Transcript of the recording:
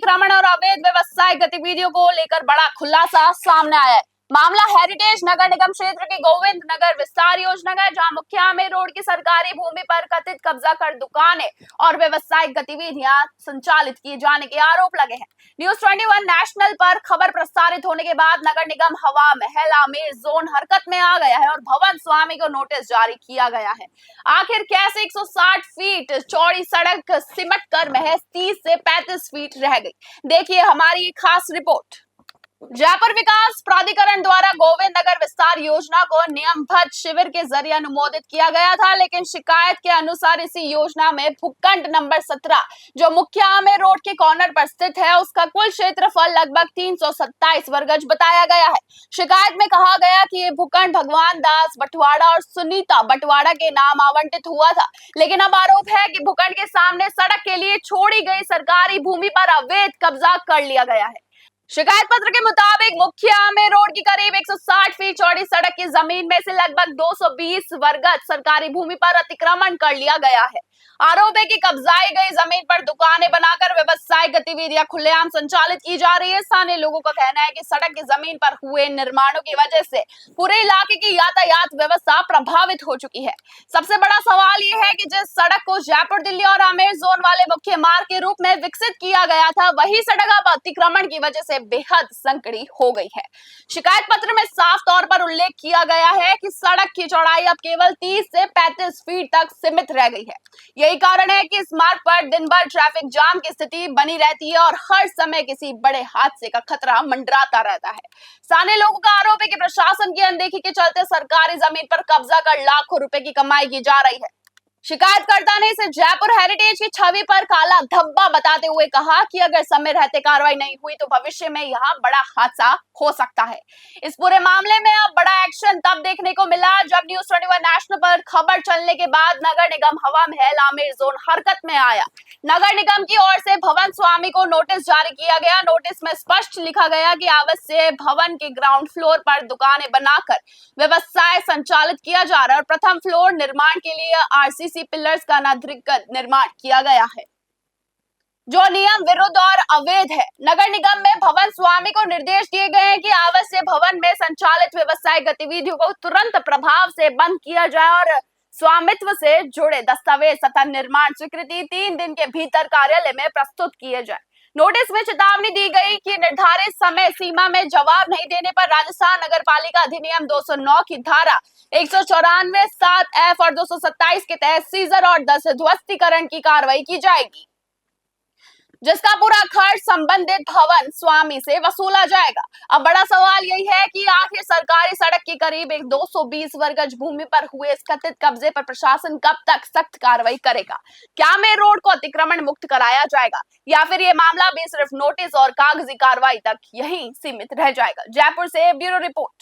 अतिक्रमण और अवैध व्यवसायिक गतिविधियों को लेकर बड़ा खुलासा सामने आया है। मामला हेरिटेज नगर निगम क्षेत्र के गोविंद नगर विस्तार योजना का है, जहां मुख्य आमेर रोड की सरकारी भूमि पर कथित कब्जा कर दुकानें और व्यवसायिक गतिविधियां संचालित किए जाने के आरोप लगे हैं। न्यूज 21 नेशनल पर खबर प्रसारित होने के बाद नगर निगम हवा महल आमेर जोन हरकत में आ गया है और भवन स्वामी को नोटिस जारी किया गया है। आखिर कैसे 160 फीट चौड़ी सड़क सिमट कर महज 30 से 35 फीट रह गई, देखिए हमारी खास रिपोर्ट। जयपुर विकास प्राधिकरण द्वारा गोविंद नगर विस्तार योजना को नियमबद्ध शिविर के जरिए अनुमोदित किया गया था, लेकिन शिकायत के अनुसार इसी योजना में भूखंड नंबर 17 जो मुख्य आमेर रोड के कॉर्नर पर स्थित है, उसका कुल क्षेत्रफल लगभग 327 वर्ग गज बताया गया है। शिकायत में कहा गया कि ये भूखंड भगवान दास बटवाड़ा और सुनीता बटवाड़ा के नाम आवंटित हुआ था, लेकिन अब आरोप है कि भूखंड के सामने सड़क के लिए छोड़ी गई सरकारी भूमि पर अवैध कब्जा कर लिया गया है। शिकायत पत्र के मुताबिक मुख्य आमेर रोड की करीब 160 फीट चौड़ी सड़क की जमीन में से लगभग 220 वर्ग गज सरकारी भूमि पर अतिक्रमण कर लिया गया है। आरोप है कि कब्जाई गई जमीन पर दुकानें बनाकर व्यवसायिक गतिविधियां खुलेआम संचालित की जा रही है। स्थानीय लोगों का कहना है कि सड़क की जमीन पर हुए निर्माणों की वजह से पूरे इलाके की यातायात व्यवस्था प्रभावित हो चुकी है। सबसे बड़ा सवाल ये है कि जिस सड़क को जयपुर दिल्ली और आमेर जोन वाले मुख्य मार्ग के रूप में विकसित किया गया था, वही सड़क अब अतिक्रमण की वजह से बेहद संकरी हो गई है। शिकायत पत्र में साफ तौर पर उल्लेख किया गया है कि सड़क की चौड़ाई अब केवल 30 से 35 फीट तक सीमित रह गई है। यही कारण है कि इस मार्ग पर दिन भर ट्रैफिक जाम की स्थिति बनी रहती है और हर समय किसी बड़े हादसे का खतरा मंडराता रहता है। स्थानीय लोगों का आरोप है कि प्रशासन की अनदेखी के चलते सरकारी जमीन पर कब्जा कर लाखों रुपए की कमाई की जा रही है। शिकायतकर्ता ने इसे जयपुर हेरिटेज की छवि पर काला धब्बा बताते हुए कहा कि अगर समय रहते कार्रवाई नहीं हुई तो भविष्य में यहाँ बड़ा हादसा हो सकता है। इस पूरे मामले में अब बड़ा एक्शन तब देखने को मिला जब न्यूज 21 नेशनल पर खबर चलने के बाद नगर निगम हवा महल आमेर जोन हरकत में आया। नगर निगम की ओर से भवन स्वामी को नोटिस जारी किया गया। नोटिस में स्पष्ट लिखा गया कि आवश्य भवन के ग्राउंड फ्लोर पर दुकानें बनाकर व्यवसाय संचालित किया जा रहा है और प्रथम फ्लोर निर्माण के लिए आरसीसी पिलर्स का अनधिकृत निर्माण किया गया है, जो नियम विरुद्ध और अवैध है। नगर निगम में भवन स्वामी को निर्देश दिए गए हैं कि आवश्य भवन में संचालित व्यवसायिक गतिविधियों को तुरंत प्रभाव से बंद किया जाए और स्वामित्व से जुड़े दस्तावेज तथा निर्माण स्वीकृति 3 दिन के भीतर कार्यालय में प्रस्तुत किए जाए। नोटिस में चेतावनी दी गई कि निर्धारित समय सीमा में जवाब नहीं देने पर राजस्थान नगर पालिका अधिनियम 209 की धारा 194 7F और 227 के तहत सीजर और ध्वस्तीकरण की कार्रवाई की जाएगी, जिसका पूरा खर्च संबंधित भवन स्वामी से वसूला जाएगा। अब बड़ा सवाल यही है कि आखिर सरकारी सड़क की करीब 220 वर्ग गज भूमि पर हुए इस कथित कब्जे पर प्रशासन कब तक सख्त कार्रवाई करेगा? क्या आमेर रोड को अतिक्रमण मुक्त कराया जाएगा या फिर ये मामला भी सिर्फ नोटिस और कागजी कार्रवाई तक यहीं सीमित रह जाएगा? जयपुर से ब्यूरो रिपोर्ट।